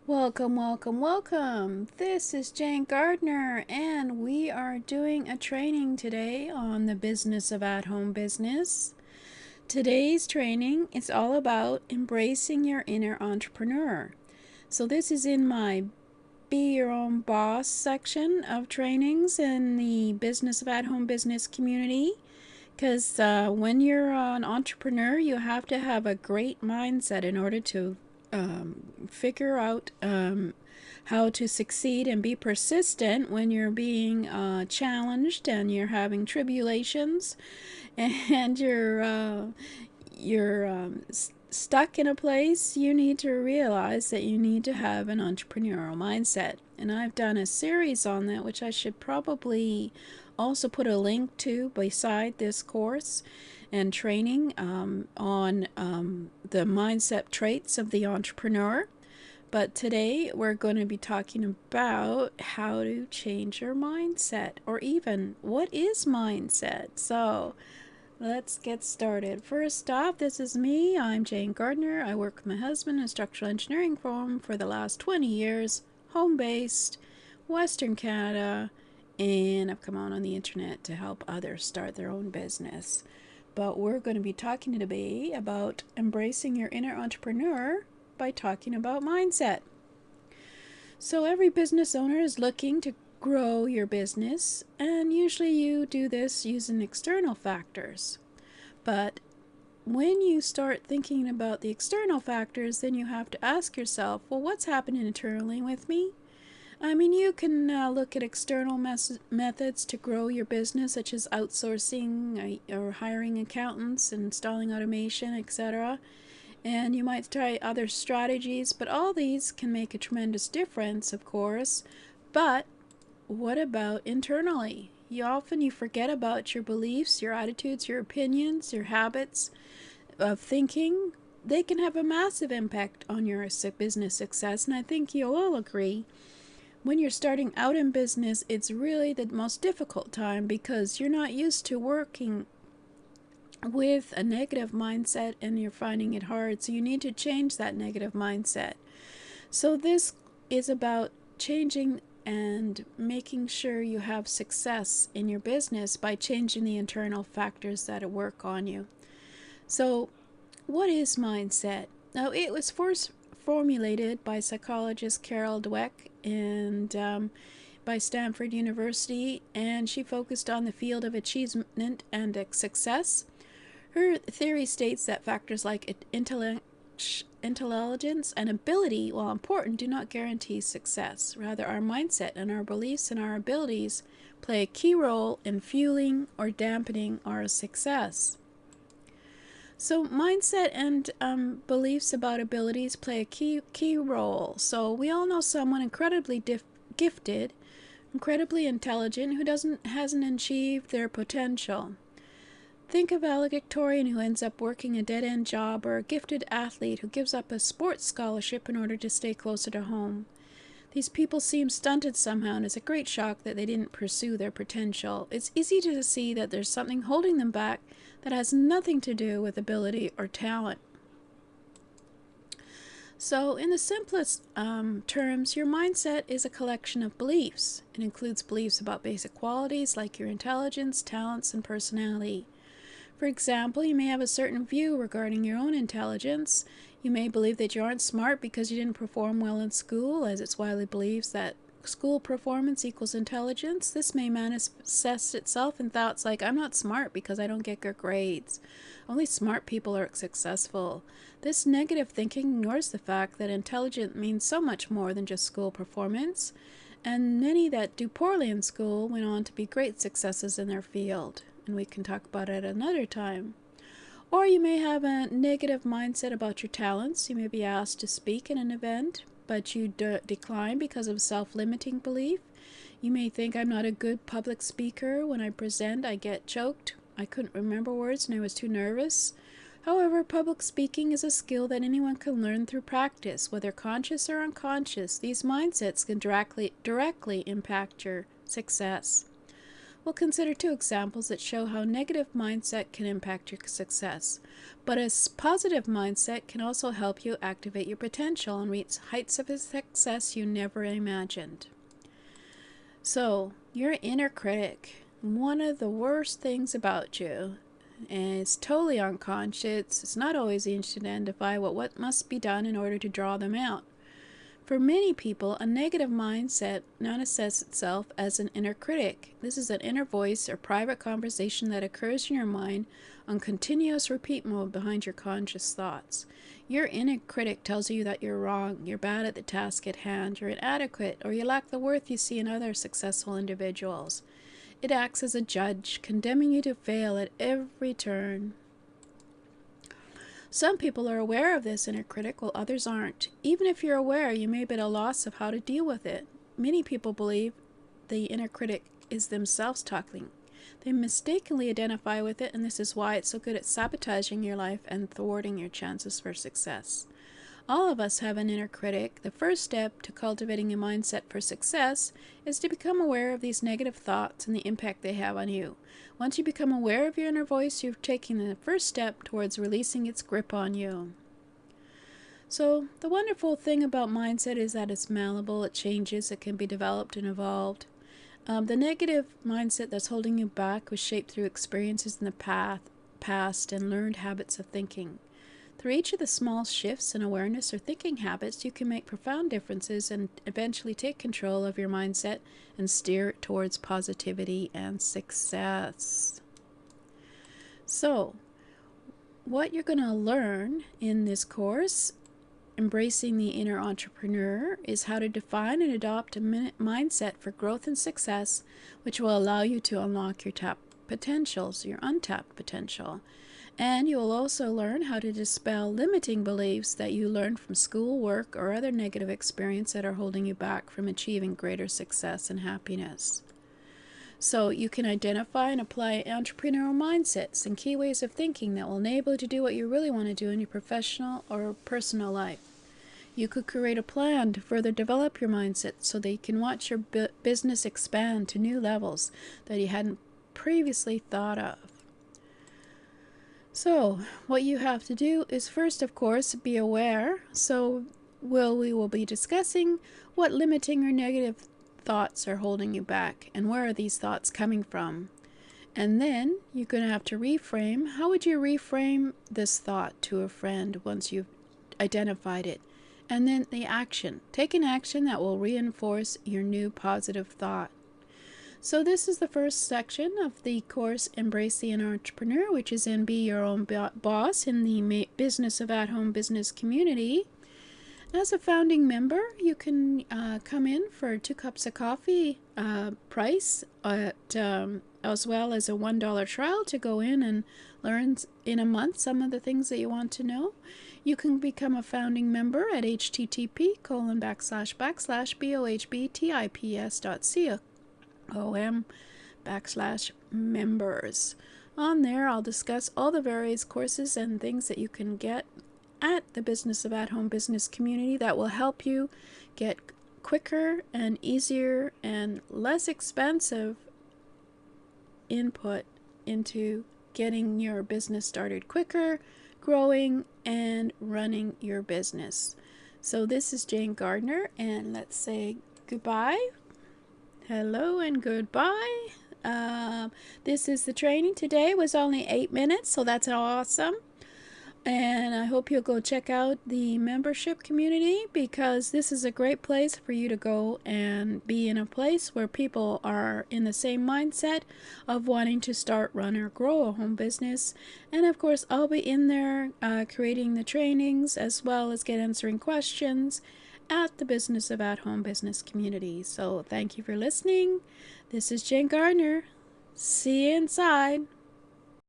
Welcome, welcome, welcome. This is Jane Gardner, and we are doing a training today on the business of at-home business. Today's training is all about embracing your inner entrepreneur. So this is in my Be Your Own Boss section of trainings in the business of at-home business community. Because when you're an entrepreneur, you have to have a great mindset in order to figure out how to succeed and be persistent when you're being challenged and you're having tribulations and you're stuck in a place. You need to realize that you need to have an entrepreneurial mindset. And I've done a series on that, which I should probably also put a link to beside this course and training on the mindset traits of the entrepreneur. But today we're going to be talking about how to change your mindset, or even what is mindset. So let's get started. First off, this is me. I'm Jane Gardner. I work with my husband in a structural engineering firm for the last 20 years, home-based, Western Canada, and I've come out on the internet to help others start their own business. But we're going to be talking today about embracing your inner entrepreneur by talking about mindset. So every business owner is looking to grow your business, and usually you do this using external factors. But when you start thinking about the external factors, then you have to ask yourself, well, what's happening internally with me? I mean, you can look at external methods to grow your business, such as outsourcing or hiring accountants, installing automation, etc. And you might try other strategies, but all these can make a tremendous difference, of course. But what about internally? You forget about your beliefs, your attitudes, your opinions, your habits of thinking. They can have a massive impact on your business success, and I think you'll all agree. When you're starting out in business, it's really the most difficult time because you're not used to working with a negative mindset and you're finding it hard. So you need to change that negative mindset. So this is about changing and making sure you have success in your business by changing the internal factors that work on you. So what is mindset? Now, it was first formulated by psychologist Carol Dweck and by Stanford University, and she focused on the field of achievement and success. Her theory states that factors like intelligence and ability, while important, do not guarantee success. Rather, our mindset and our beliefs and our abilities play a key role in fueling or dampening our success. So mindset and beliefs about abilities play a key role. So we all know someone incredibly gifted, incredibly intelligent, who hasn't achieved their potential. Think of valedictorian who ends up working a dead-end job, or a gifted athlete who gives up a sports scholarship in order to stay closer to home. These people seem stunted somehow, and it's a great shock that they didn't pursue their potential. It's easy to see that there's something holding them back that has nothing to do with ability or talent. So in the simplest terms, your mindset is a collection of beliefs. It includes beliefs about basic qualities like your intelligence, talents, and personality. For example, you may have a certain view regarding your own intelligence. You may believe that you aren't smart because you didn't perform well in school, as it's widely believed that school performance equals intelligence. This may manifest itself in thoughts like, I'm not smart because I don't get good grades. Only smart people are successful. This negative thinking ignores the fact that intelligent means so much more than just school performance, and many that do poorly in school went on to be great successes in their field, and we can talk about it another time. Or you may have a negative mindset about your talents. You may be asked to speak in an event, but you decline because of self-limiting belief. You may think, I'm not a good public speaker. When I present, I get choked. I couldn't remember words and I was too nervous. However, public speaking is a skill that anyone can learn through practice, whether conscious or unconscious. These mindsets can directly impact your success. We'll consider two examples that show how negative mindset can impact your success. But a positive mindset can also help you activate your potential and reach heights of success you never imagined. So, your inner critic, one of the worst things about you, and it's totally unconscious. It's not always easy to identify what must be done in order to draw them out. For many people, a negative mindset manifests itself as an inner critic. This is an inner voice or private conversation that occurs in your mind on continuous repeat mode behind your conscious thoughts. Your inner critic tells you that you're wrong, you're bad at the task at hand, you're inadequate, or you lack the worth you see in other successful individuals. It acts as a judge, condemning you to fail at every turn. Some people are aware of this inner critic, while others aren't. Even if you're aware, you may be at a loss of how to deal with it. Many people believe the inner critic is themselves talking. They mistakenly identify with it, and this is why it's so good at sabotaging your life and thwarting your chances for success. All of us have an inner critic. The first step to cultivating a mindset for success is to become aware of these negative thoughts and the impact they have on you. Once you become aware of your inner voice, you've taken the first step towards releasing its grip on you. So, the wonderful thing about mindset is that it's malleable, it changes, it can be developed and evolved. The negative mindset that's holding you back was shaped through experiences in the past and learned habits of thinking. Through each of the small shifts in awareness or thinking habits, you can make profound differences and eventually take control of your mindset and steer it towards positivity and success. So, what you're going to learn in this course, Embracing the Inner Entrepreneur, is how to define and adopt a mindset for growth and success, which will allow you to unlock your untapped potential. And you will also learn how to dispel limiting beliefs that you learned from school, work, or other negative experience that are holding you back from achieving greater success and happiness. So you can identify and apply entrepreneurial mindsets and key ways of thinking that will enable you to do what you really want to do in your professional or personal life. You could create a plan to further develop your mindset so that you can watch your business expand to new levels that you hadn't previously thought of. So, what you have to do is first, of course, be aware. So, we will be discussing what limiting or negative thoughts are holding you back and where are these thoughts coming from. And then you're going to have to reframe. How would you reframe this thought to a friend once you've identified it? And then the action. Take an action that will reinforce your new positive thought. So this is the first section of the course Embrace the Inner Entrepreneur, which is in Be Your Own Boss in the Business of At-Home Business community. As a founding member, you can come in for 2 cups of coffee price as well as a $1 trial to go in and learn in a month some of the things that you want to know. You can become a founding member at http://bohbtips.com/members. On there, I'll discuss all the various courses and things that you can get at the Business of At-Home Business community that will help you get quicker and easier and less expensive input into getting your business started quicker, growing, and running your business. So this is Jane Gardner, and let's say goodbye. Hello and goodbye. This is the training. Today was only 8 minutes, so that's awesome. And I hope you'll go check out the membership community, because this is a great place for you to go and be in a place where people are in the same mindset of wanting to start, run, or grow a home business. And of course, I'll be in there creating the trainings as well as answering questions at the Business of At-Home Business community. So thank you for listening. This is Jane Gardner. See you inside.